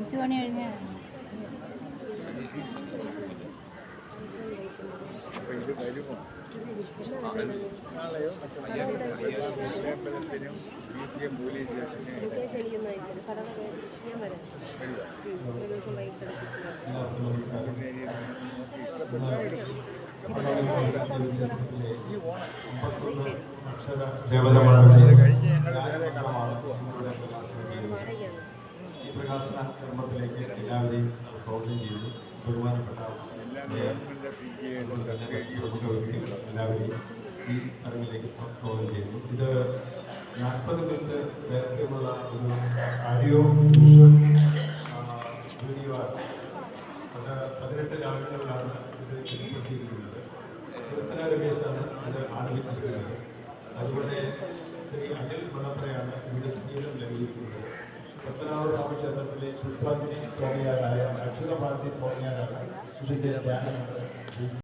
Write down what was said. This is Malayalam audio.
5 മണി കഴിഞ്ഞാൽ ഇത് വരുമോ? നാളെയോ അമ്പലത്തിനും BCM പോലീസ് ഈ പ്രകാശന കർമ്മത്തിലേക്ക് എല്ലാവരെയും സ്വാഗതം ചെയ്യുന്നു. ബഹുമാനപ്പെട്ട പ്രമുഖ വ്യക്തികൾ എല്ലാവരെയും ഈ ചടങ്ങിലേക്ക് സ്വാഗതം ചെയ്യുന്നു. ഇത് 40 മിനിറ്റ് ദൈർഘ്യമുള്ള ഒരു ആഡിയോ വിഷ്വൽ വീഡിയോ ആണ്. അത് 18 ലാംഗ്വേജുകളിലാണ് ഇത് ചിത്രപ്പെടുത്തിയിരിക്കുന്നത്. കീർത്തന രമേശാണ് ഇത് ആരംഭിച്ചിരിക്കുന്നത്. അതുപോലെ ശ്രീ അനിൽ മണത്രയാണ് ഇവിടെ സംഗീതം നൽകിയിരിക്കുന്നത്. പത്മനാഭസ്വാമി ക്ഷേത്രത്തിലെ പുഷ്പാഞ്ജലി സ്വാമിയാരായ അക്ഷരഭാരതി സ്വാമിയാരാണ് ഇതിൻ്റെ ധ്യാനം